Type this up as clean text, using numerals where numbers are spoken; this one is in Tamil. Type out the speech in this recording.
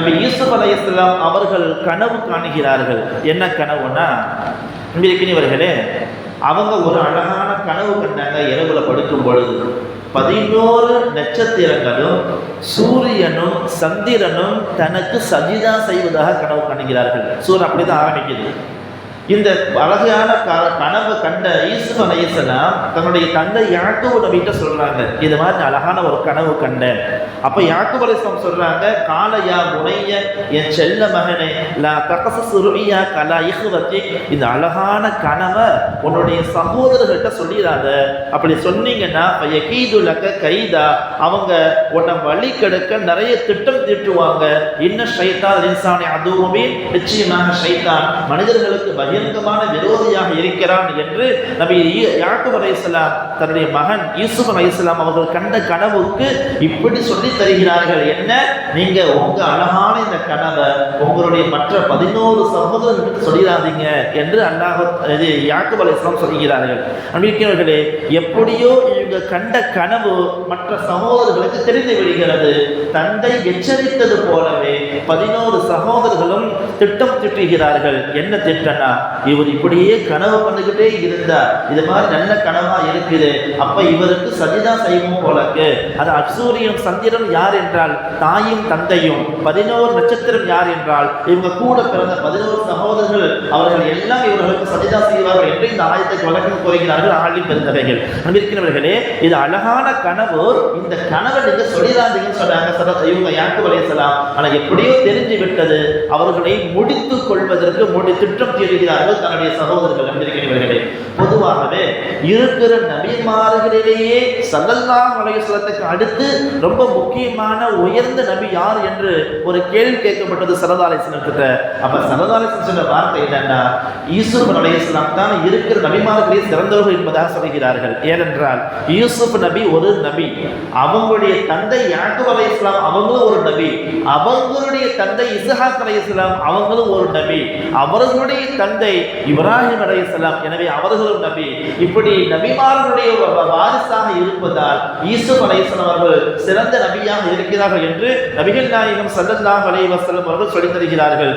நபி யூசுப் அலைஹிஸ்ஸலாம் அவர்கள் கனவு காணுகிறார்கள். என்ன கனவுன்னா, இவர்களே அவங்க ஒரு அழகான கனவு கண்டாங்க. இரவுல படுக்கும் பொழுது 11 நட்சத்திரங்களும் சூரியனும் சந்திரனும் தனக்கு சஜிதா செய்வதாக கனவு காணுகிறார்கள். சூரியன் அப்படிதான் ஆரம்பிக்குது. இந்த அழகான கனவு கண்ட யூசுப் அலைஹிஸ்ஸலாம் தன்னுடைய தந்தை யாக்கூப் நபிகிட்ட சொல்றாங்க, இது மாதிரி அழகான ஒரு கனவு கண்டேன். அப்ப யாக்கூப் அலைஹிஸ்ஸலாம் சொல்றாங்க, காலையா முனைய என் செல்ல மகனே லா தகஸஸ் ருயா கலா இஹ்வதி, இந்த அழகான கனவை உன்னுடைய சகோதரர்கிட்ட சொல்லிடாத. அப்படி சொன்னீங்கன்னா யகீது லக கைதா, அவங்க உன்னை வழி கெடுக்க நிறைய திட்டம் தீட்டுவாங்க. இன்ன ஷைத்தான் இன்சானி அதுவுமே, நிச்சயமாக ஷைத்தான் மனிதர்களுக்கு பகிரங்கமான விரோதியாக இருக்கிறான் என்று நபி யாக்கூப் அலைஹிஸ்ஸலாம் தன்னுடைய மகன் யூசுப் அலைஹிஸ்ஸலாம் அவர்கள் கண்ட கனவுக்கு இப்படி சொல்லி தருகிறார்கள். என்ன, நீங்க உங்க அழகான இந்த கனவை உங்களுடைய மற்ற 11 சகோதரர்களுக்கு சொல்லிடாதீங்க என்று யாக்கூப் அலைஹிஸ்ஸலாம் சொல்கிறார்கள். அன்பிற்குரியவர்களே, எப்படியோ இவங்க கண்ட கனவு மற்ற சகோதரர்களுக்கு தெரிந்து விடுகிறது. தந்தை எச்சரித்தது போலவே 11 சகோதரர்களும் திட்டம் திட்டுகிறார்கள். என்ன திட்டம்னா, இவர் இப்படியே கனவு பண்ணிக்கிட்டே இருந்தா இது மாதிரி நல்ல கனவா இருக்குது, அப்ப இவருக்கு சஜிதா செய்வோம் போலக்கு. அது அசூரியன் சந்திரன் யார் என்றால் தாயும் தந்தையும், 11 நட்சத்திரம் யார் என்றால் இவங்க கூட பிறந்த 11 சகோதரர்கள், அவர்கள் எல்லாம் இவர்களுக்கு சஜிதா செய்வார்கள் என்று இந்த ஆயத்தை வழக்கம் கூறுகிறார்கள் ஆளி பெருந்தகைகள். அன்பிற்கிறவர்களே, இது அழகான கனவு. இந்த கனவை நீங்க சொல்லிடாதீங்கன்னு சொன்னாங்க இவங்க யாக்கூப் அலைஹிஸ்ஸலாம். ஆனால் எப்படியோ தெரிஞ்சு விட்டது. அவர்களை முடித்துக் கொள்வதற்கு திட்டம் தீர்கிறார்கள் தன்னுடைய சகோதரர்கள். அன்பிற்கிறவர்களே, பொதுவாகவே இருக்கிற நபிமார்களிலேயே ஸல்லல்லாஹு அலைஹி வஸல்லத்துக்கு அடுத்து ரொம்ப முக்கியமான உயர்ந்த நபி யார் என்று ஒரு கேள்வி கேட்கப்பட்டது ஸல்லல்லாஹு அலைஹி வஸல்லம் கிட்ட. அப்ப ஸல்லல்லாஹு அலைஹி வஸல்லம் சொன்ன வார்த்தை என்னன்னா, யூசுப் அலைஹிஸ்ஸலாம் தான் இருக்கிற நபிமார்களிலே சிறந்தவர்கள் என்பதாக சொல்கிறார்கள். ஏனென்றால் யூசுப் நபி ஒரு நபி, அவங்களுடைய தந்தை யாக்கூப் அலைஹிஸ்ஸலாம் அவங்களும் ஒரு நபி, அவங்களுடைய தந்தை இஸ்ஹாக் அலைஹிஸ்ஸலாம் அவங்களும் ஒரு நபி, அவர்களுடைய தந்தை இப்ராஹிம் அலைஹிஸ்ஸலாம், எனவே அவர்களும் நபி. இப்படி நபிமார்களுடைய வாரிசாக இருப்பதால் யூசுப் அலைஹிஸ்ஸலாம் அவர்கள் சிறந்த நபியாக இருக்கிறார்கள் என்று நபிகள் நாயகம் ஸல்லல்லாஹு அலைஹி வஸல்லம் அவர்கள் சொல்லித் தருகிறார்கள்.